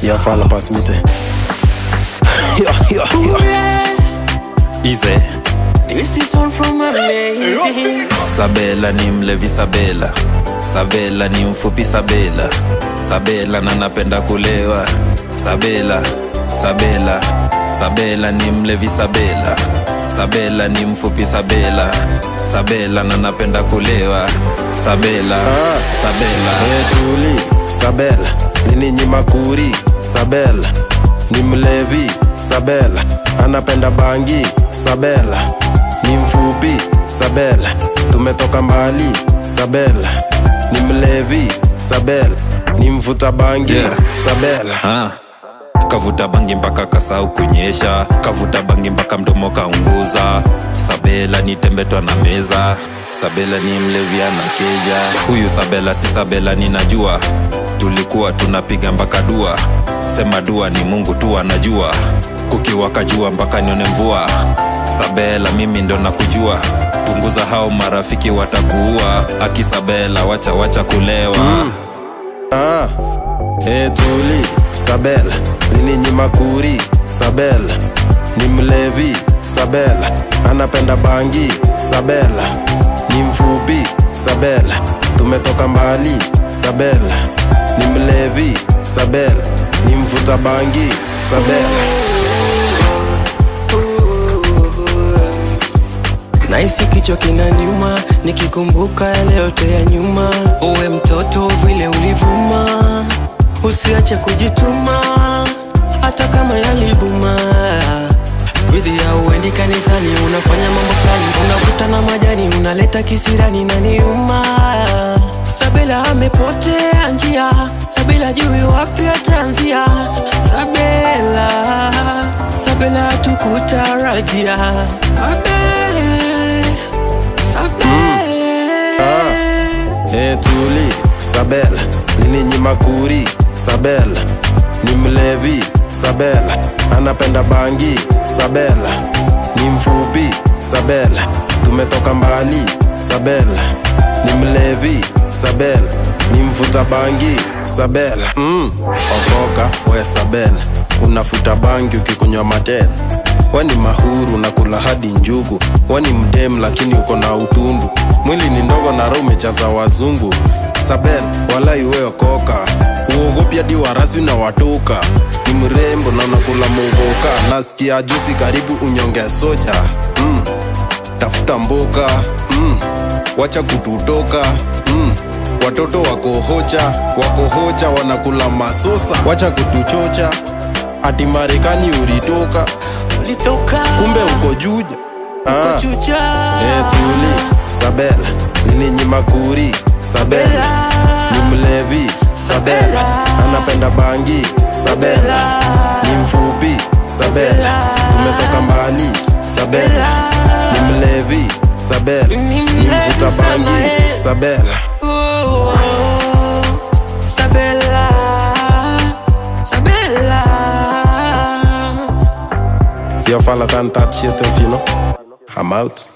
Yo fala pass me te. Yo. Easy. This is all from amazing. Sabela ni mlevi Sabela. Sabela ni mfupi Sabela. Sabela na napenda kulewa. Sabela. Sabela ni mlevi Sabela. Sabela ni mfupi Sabela. Sabela na napenda kulewa. Sabela. Tuli Sabela, nini nyima kuri Sabela, ni mlevi Sabela, anapenda bangi Sabela, ni mfupi Sabela, tumetoka mbali Sabela, ni mlevi Sabela, ni mvuta bangi Sabela. Kavuta bangi mpaka kasau kunyesha. Kavuta bangi mpaka mdomo kaunguza. Sabela ni tembetwa na meza. Sabela ni mlevi anakeja. Huyu Sabela si Sabela ninajua. Tulikuwa tunapiga mpaka dua. Sema dua ni Mungu tu anajua. Kukiwaka jua mpaka nione mvua. Sabela mimi ndo nakujua. Punguza hao marafiki watakuua. Aki Sabela wacha kulewa. Tuli Sabela, nini nyima kuri Sabela, ni mlevi Sabela, anapenda bangi Sabela, ni mfupi Sabela, tumetoka mbali Sabela, ni mlevi Sabela, ni mvuta bangi Sabela. Naisi kichwa kinaniuma nikikumbuka yale yote ya nyuma. Uwe mtoto vile ulivuma, usiache kujituma hata kama yalibuma. Squeeze ya uendi kanisani, unafanya mambo fulani, unavuta na majani, unaleta kisirani na niuma. Sabela amepotea njia, Sabela jui wapi ataanzia. Sabela tukutarajia. Tuli Sabela, nini nyima kuri Sabela, ni mlevi Sabela, anapenda bangi Sabela, ni mfupi Sabela, tumetoka mbali Sabela, ni mlevi Sabela, ni mvuta bangi Sabela. Okoka we Sabela, unafuta bangi ukikunywa matela. Wani mahuru na kula hadi njugu. Wani mdem lakini uko na utundu. Mwili ni ndogo na roho umechaza wazungu. Sabela wala iwe okoka, uogopi hadi warazi na watoka. Ni mrembo na unakula muboka. Nasikia juzi karibu unyonge soja. Tafuta mboga. Wacha kututoka. Watoto wako hoja wanakula masosa. Wacha kutuchocha. Ati Marekani ulitoka kumbe uko Juja. Tuli Sabela, nini nyima kuri Sabela, ni mlevi Sabela, anapenda bangi Sabela, ni mfupi Sabela, tumetoka mbali Sabela, ni mlevi Sabela, ni mvuta bangi Sabela. Yo fala tan that shit if you know. I'm out.